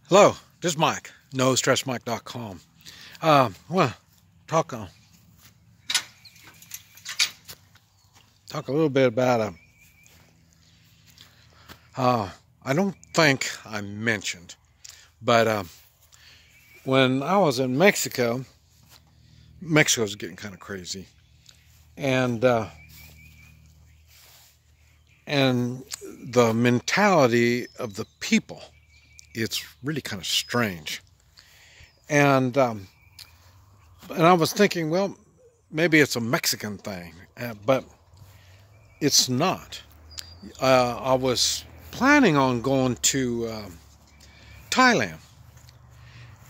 Hello, this is Mike, NoStressMike.com. Well, talk uh, talk a little bit about I don't think I mentioned, but when I was in Mexico, Mexico's getting kind of crazy, and and the mentality of the people, it's really kind of strange, and and I was thinking, well, maybe it's a Mexican thing, but it's not. I was planning on going to Thailand,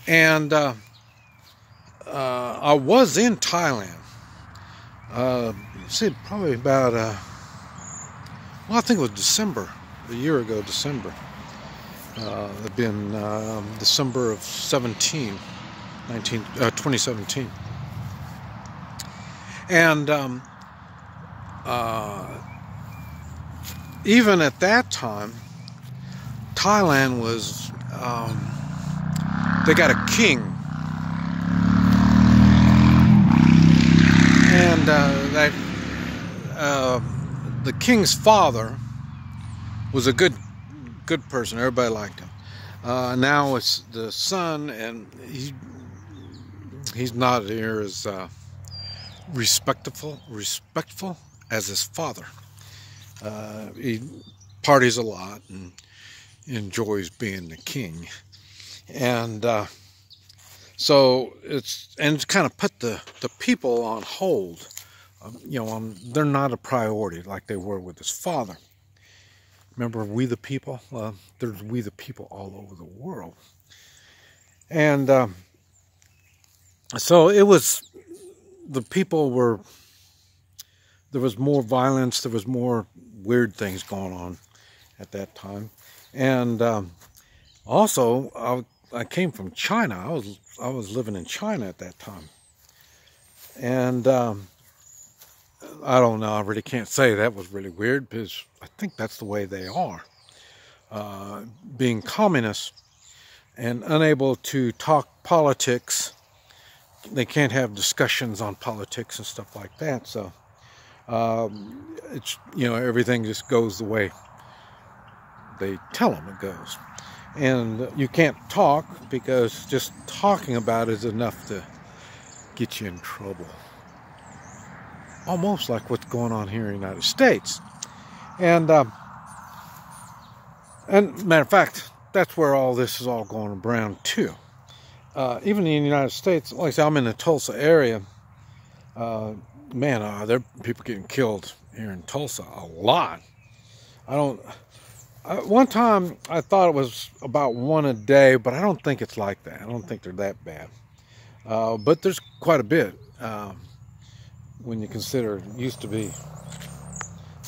and I was in Thailand. See, probably about well, I think it was December, a year ago, December. It'd been December of 2017, and even at that time, Thailand was, they got a king, and the king's father was a good person. Everybody liked him. Now it's the son, and he's not here as respectful as his father. He parties a lot and enjoys being the king, and so it's kind of put the people on hold. They're not a priority like they were with his father. Remember We the People? There's We the People all over the world, and so it was. The people were. There was more violence. There was more weird things going on at that time, and also I came from China. I was living in China at that time, and I don't know. I really can't say that was really weird, because I think that's the way they are. Being communists and unable to talk politics, they can't have discussions on politics and stuff like that. So it's everything just goes the way they tell them it goes, and you can't talk because just talking about it is enough to get you in trouble. Almost like what's going on here in the United States. And matter of fact, that's where all this is all going around too. Even in the United States, like I say, I'm in the Tulsa area. There are people getting killed here in Tulsa a lot. One time I thought it was about one a day, but I don't think it's like that. I don't think they're that bad. But there's quite a bit. When you consider it used to be,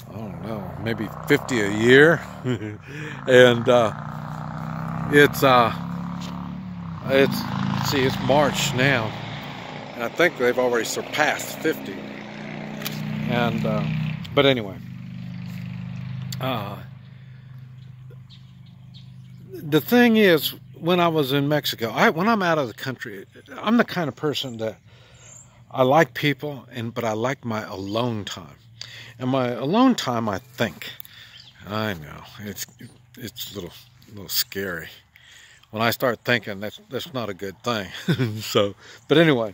I don't know, maybe 50 a year, and it's March now, and I think they've already surpassed 50. And but anyway, the thing is, when I was in Mexico, when I'm out of the country, I'm the kind of person that I like people, but I like my alone time. And my alone time, I think. I know it's a little scary. When I start thinking, that's not a good thing. So, but anyway,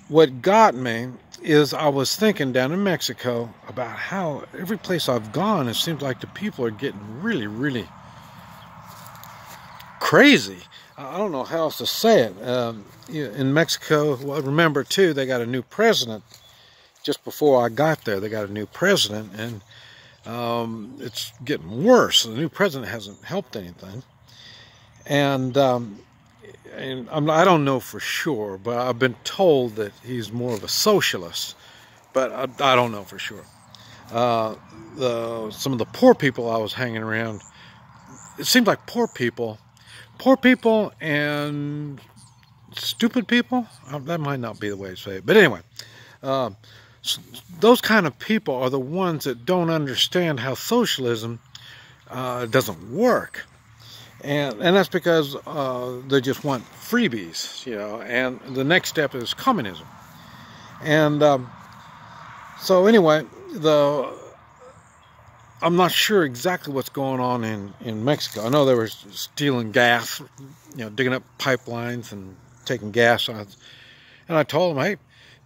what got me is I was thinking down in Mexico about how every place I've gone, it seems like the people are getting really, really crazy. I don't know how else to say it. In Mexico, well, remember too, they got a new president. Just before I got there, they got a new president, and it's getting worse. The new president hasn't helped anything, and I don't know for sure, but I've been told that he's more of a socialist, but I don't know for sure. Some of the poor people I was hanging around, it seemed like poor people and stupid people, that might not be the way to say it, but anyway, those kind of people are the ones that don't understand how socialism doesn't work. And that's because they just want freebies, you know, and the next step is communism. And so anyway, I'm not sure exactly what's going on in Mexico. I know they were stealing gas, you know, digging up pipelines and taking gas on it. And I told them, hey,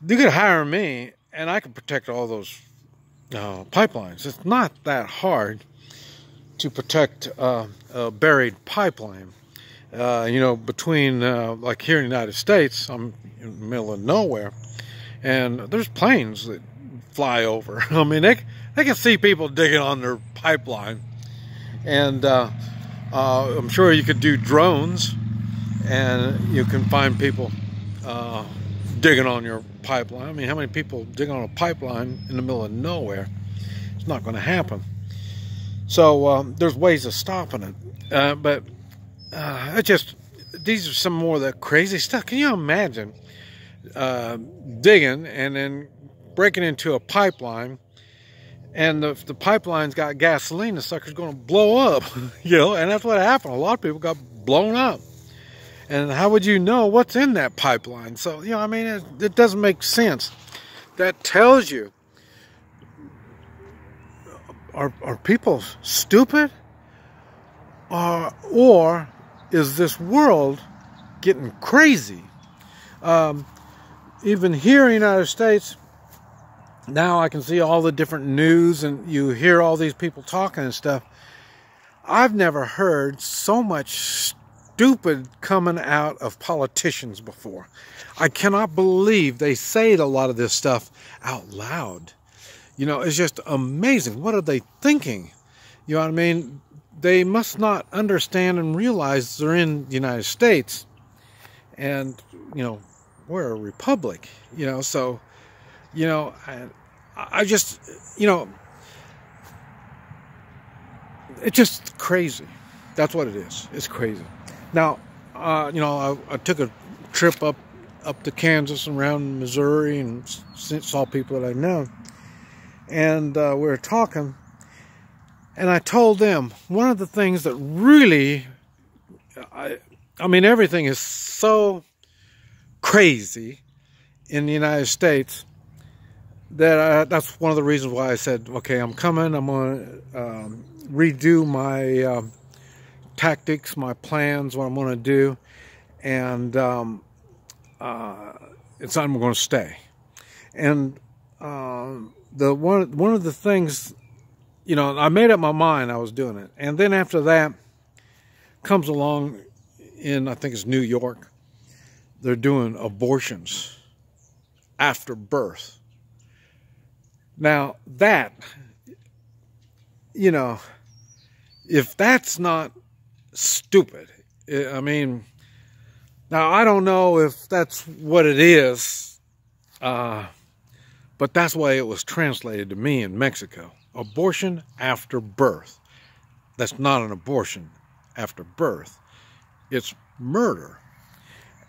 you could hire me and I could protect all those pipelines. It's not that hard to protect a buried pipeline. You know, between, like here in the United States, I'm in the middle of nowhere, and there's planes that fly over. I mean, they can see people digging on their pipeline. And I'm sure you could do drones, and you can find people digging on your pipeline. I mean, how many people dig on a pipeline in the middle of nowhere? It's not going to happen. So there's ways of stopping it. But these are some more of the crazy stuff. Can you imagine digging and then breaking into a pipeline, and the pipeline's got gasoline, the sucker's going to blow up, you know, and that's what happened. A lot of people got blown up. And how would you know what's in that pipeline? So, you know, I mean, it doesn't make sense. That tells you, are people stupid? Or is this world getting crazy? Even here in the United States, now I can see all the different news and you hear all these people talking and stuff. I've never heard so much stupid coming out of politicians before. I cannot believe they say a lot of this stuff out loud. You know, it's just amazing. What are they thinking? You know what I mean? They must not understand and realize they're in the United States. And, you know, we're a republic, you know, so, you know, I just, you know, it's just crazy. That's what it is. It's crazy. Now, you know, I took a trip up to Kansas and around Missouri and saw people that I know. And we were talking, and I told them one of the things that really, I mean, everything is so crazy in the United States that that's one of the reasons why I said, okay, I'm coming. I'm going to redo my tactics, my plans, what I'm going to do, and it's not I'm going to stay. And one of the things, you know, I made up my mind I was doing it, and then after that comes along in, I think it's New York, they're doing abortions after birth. Now that, you know, if that's not stupid, I mean, now I don't know if that's what it is, but that's the way it was translated to me in Mexico. Abortion after birth. That's not an abortion after birth. It's murder.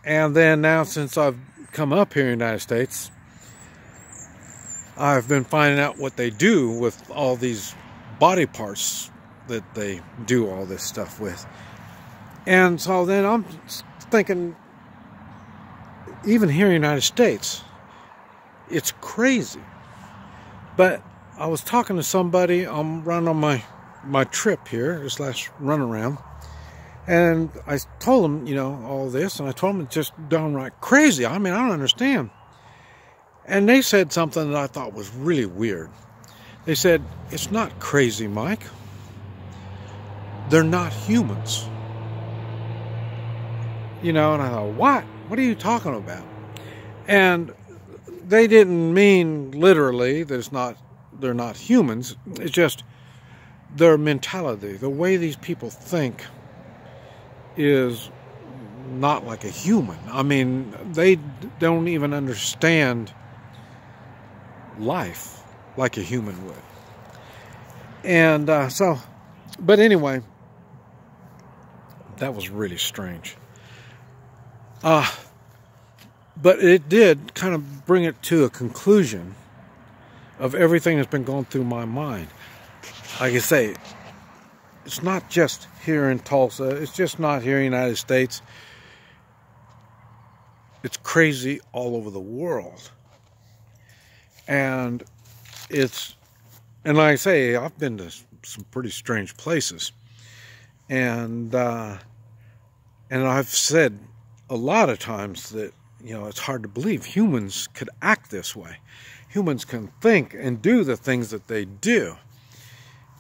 And then now, since I've come up here in the United States, I've been finding out what they do with all these body parts that they do all this stuff with. And so then I'm thinking, even here in the United States, it's crazy. But I was talking to somebody, I'm running on my trip here, this last run around, and I told them, you know, all this, and I told them it's just downright crazy. I mean, I don't understand. And they said something that I thought was really weird. They said, it's not crazy, Mike. They're not humans. You know, and I thought, what? What are you talking about? And they didn't mean literally that they're not humans. It's just their mentality, the way these people think is not like a human. I mean, they don't even understand life like a human would. And but anyway, that was really strange. But it did kind of bring it to a conclusion of everything that's been going through my mind. Like I say, it's not just here in Tulsa. It's just not here in the United States. It's crazy all over the world. And like I say, I've been to some pretty strange places. And I've said a lot of times that, it's hard to believe humans could act this way. Humans can think and do the things that they do.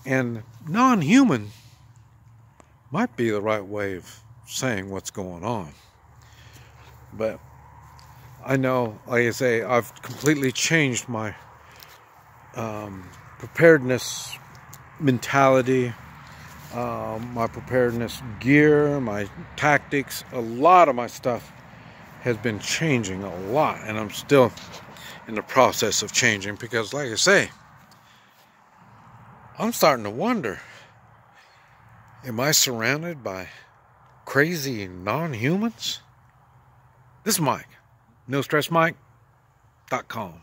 And non-human might be the right way of saying what's going on. But I know, like I say, I've completely changed my preparedness mentality, my preparedness gear, my tactics. A lot of my stuff has been changing a lot, and I'm still in the process of changing because, like I say, I'm starting to wonder, am I surrounded by crazy non-humans? This is Mike, NoStressMike.com.